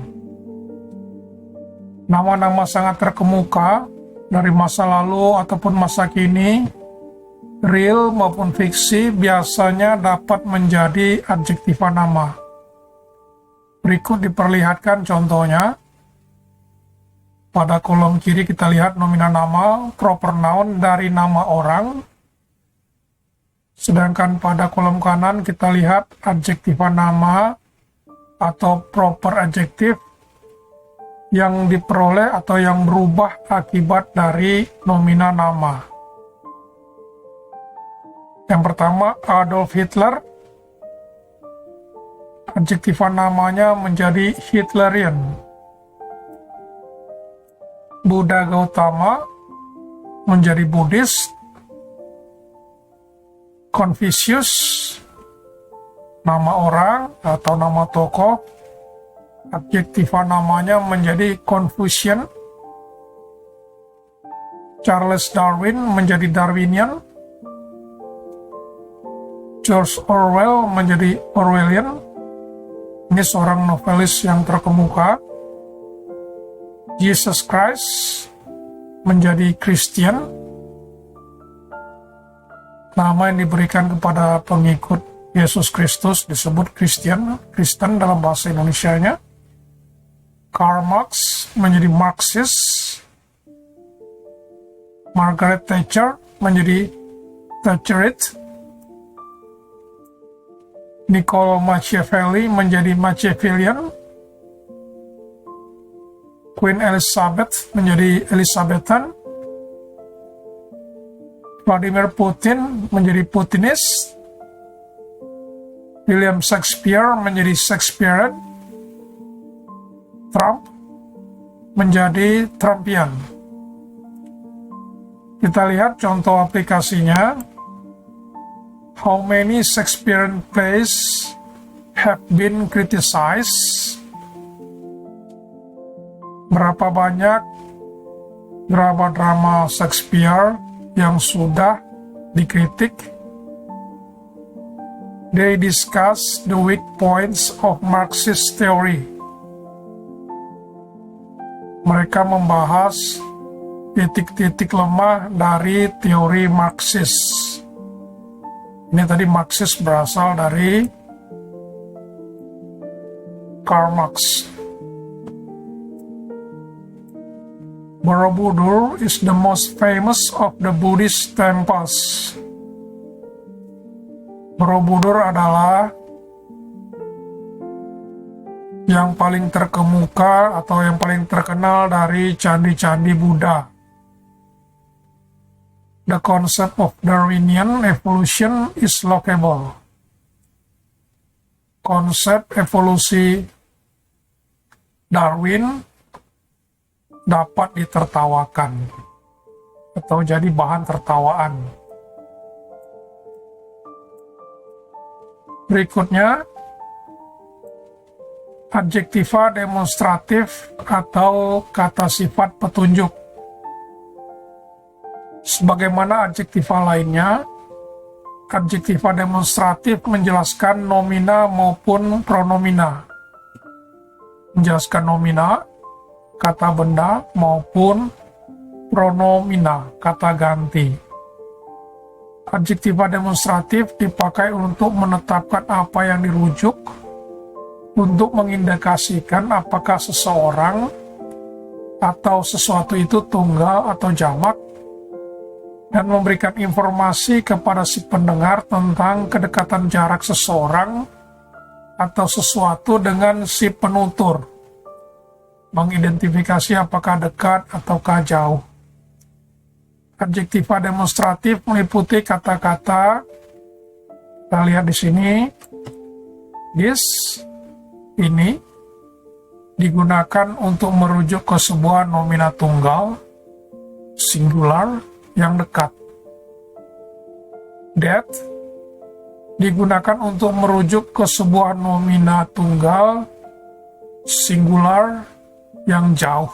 Nama-nama sangat terkemuka dari masa lalu ataupun masa kini, real maupun fiksi, biasanya dapat menjadi adjektifan nama. Berikut diperlihatkan contohnya. Pada kolom kiri kita lihat nominal nama, proper noun dari nama orang. Sedangkan pada kolom kanan kita lihat adjektifan nama atau proper adjective yang diperoleh atau yang berubah akibat dari nominal nama. Yang pertama, Adolf Hitler adjektiva namanya menjadi Hitlerian. Buddha Gautama menjadi Buddhis. Confucius, nama orang atau nama tokoh, adjektiva namanya menjadi Confucian. Charles Darwin menjadi Darwinian. George Orwell menjadi Orwellian. Ini seorang novelis yang terkemuka. Jesus Christ menjadi Christian. Nama yang diberikan kepada pengikut Yesus Kristus disebut Kristen dalam bahasa Indonesianya. Karl Marx menjadi Marxist. Margaret Thatcher menjadi Thatcherite. Niccolo Machiavelli menjadi Machiavellian. Queen Elizabeth menjadi Elizabethan. Vladimir Putin menjadi Putinist. William Shakespeare menjadi Shakespearean. Trump menjadi Trumpian. Kita lihat contoh aplikasinya. How many Shakespearean plays have been criticized? Berapa banyak drama-drama Shakespeare yang sudah dikritik? They discuss the weak points of Marxist theory. Mereka membahas titik-titik lemah dari teori Marxis. Ini tadi Marxis berasal dari Karl Marx. Borobudur is the most famous of the Buddhist temples. Borobudur adalah yang paling terkemuka atau yang paling terkenal dari candi-candi Buddha. The concept of Darwinian evolution is laughable. Konsep evolusi Darwin dapat ditertawakan atau jadi bahan tertawaan. Berikutnya, adjektiva demonstratif atau kata sifat petunjuk. Sebagaimana adjektiva lainnya, adjektiva demonstratif menjelaskan nomina maupun pronomina. Menjelaskan nomina, kata benda, maupun pronomina, kata ganti. Adjektiva demonstratif dipakai untuk menetapkan apa yang dirujuk, untuk mengindikasikan apakah seseorang atau sesuatu itu tunggal atau jamak, dan memberikan informasi kepada si pendengar tentang kedekatan jarak seseorang atau sesuatu dengan si penutur, mengidentifikasi apakah dekat ataukah jauh. Adjektiva demonstratif meliputi kata-kata, kita lihat di sini, this, ini, digunakan untuk merujuk ke sebuah nomina tunggal, singular, yang dekat. That, digunakan untuk merujuk ke sebuah nomina tunggal, singular, yang jauh.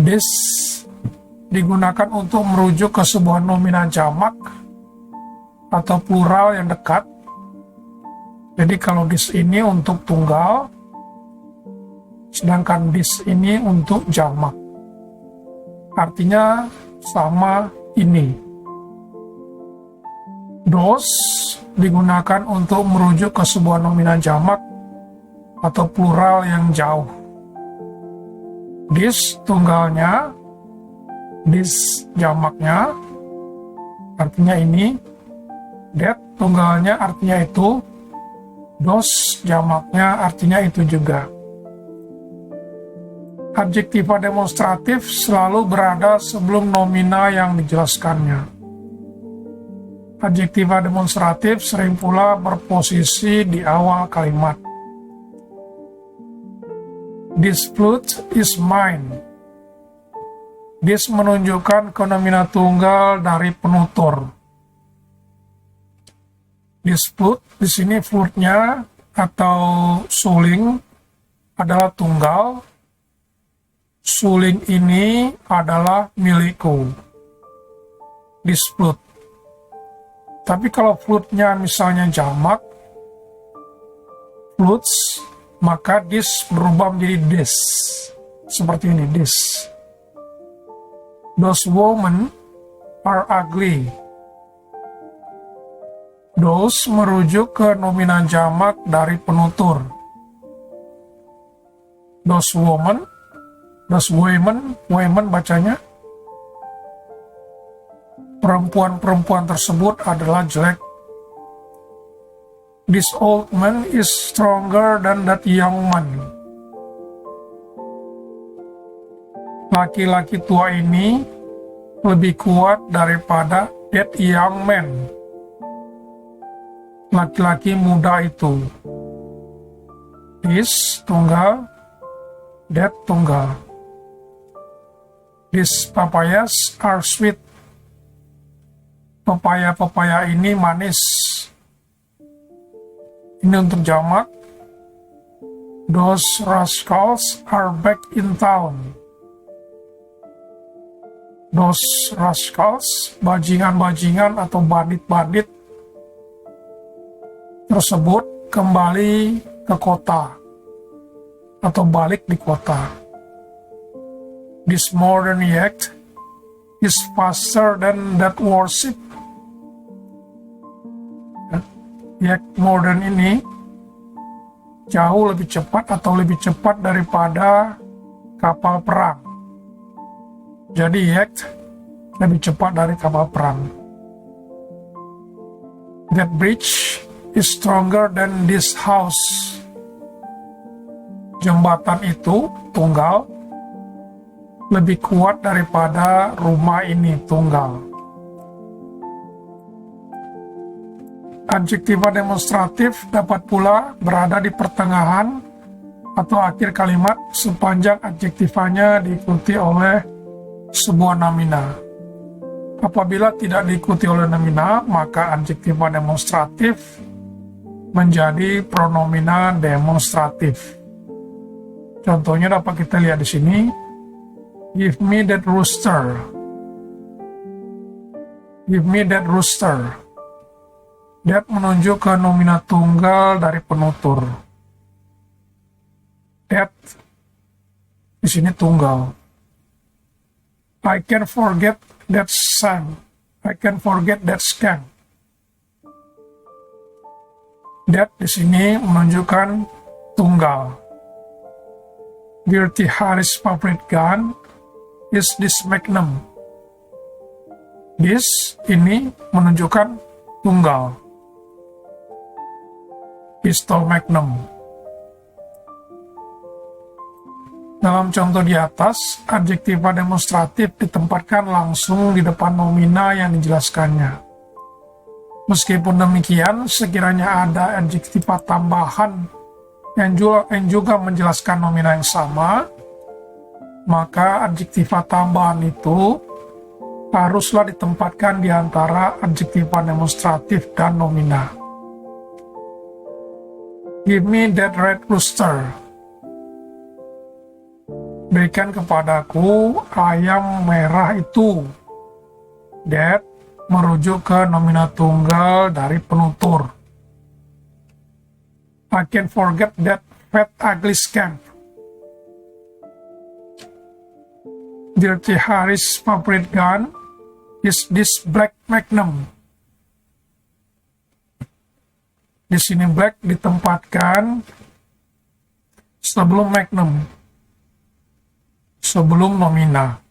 This digunakan untuk merujuk ke sebuah nomina jamak atau plural yang dekat. Jadi kalau this ini untuk tunggal, sedangkan this ini untuk jamak. Artinya sama ini. Those digunakan untuk merujuk ke sebuah nomina jamak atau plural yang jauh. This tunggalnya, this jamaknya, artinya ini. That tunggalnya artinya itu. Those jamaknya artinya itu juga. Adjektiva demonstratif selalu berada sebelum nomina yang dijelaskannya. Adjektiva demonstratif sering pula berposisi di awal kalimat. This flute is mine. This menunjukkan ke nomina tunggal dari penutur. This flute, di sini flute-nya atau suling adalah tunggal. Suling ini adalah milikku. This flute. Tapi kalau flute-nya misalnya jamak, flutes, maka this berubah menjadi this. Seperti ini, this. Those women are ugly. Those merujuk ke nomina jamak dari penutur. Those women, women bacanya. Perempuan-perempuan tersebut adalah jelek. This old man is stronger than that young man. Laki-laki tua ini lebih kuat daripada that young man. Laki-laki muda itu. This tunggal, that tunggal. These papayas are sweet. Pepaya-pepaya ini manis. Ini untuk jamak. Those rascals are back in town. Those rascals, bajingan-bajingan atau bandit-bandit tersebut kembali ke kota atau balik di kota. This modern yacht is faster than that warship. Yacht modern ini jauh lebih cepat atau lebih cepat daripada kapal perang. Jadi yacht lebih cepat dari kapal perang. That bridge is stronger than this house. Jembatan itu tunggal lebih kuat daripada rumah ini tunggal. Adjektiva demonstratif dapat pula berada di pertengahan atau akhir kalimat sepanjang adjektivanya diikuti oleh sebuah nomina. Apabila tidak diikuti oleh nomina, maka adjektiva demonstratif menjadi pronomina demonstratif. Contohnya dapat kita lihat di sini. Give me that rooster. Give me that rooster. That menunjuk ke nomina tunggal dari penutur. That di sini tunggal. I can forget that Sam. I can forget that scam. That di sini menunjukkan tunggal. Dirty Harry's favorite gun is this Magnum. This ini menunjukkan tunggal. Pistol Magnum. Dalam contoh di atas, adjektiva demonstratif ditempatkan langsung di depan nomina yang dijelaskannya. Meskipun demikian, sekiranya ada adjektiva tambahan yang juga menjelaskan nomina yang sama, maka adjektiva tambahan itu haruslah ditempatkan di antara adjektiva demonstratif dan nomina. Give me that red rooster. Berikan kepadaku ayam merah itu. That merujuk ke nomina tunggal dari penutur. I can forget that fat ugly scamp. Dirty Harry's favorite gun is this black Magnum. Di sini black ditempatkan sebelum Magnum, sebelum nomina.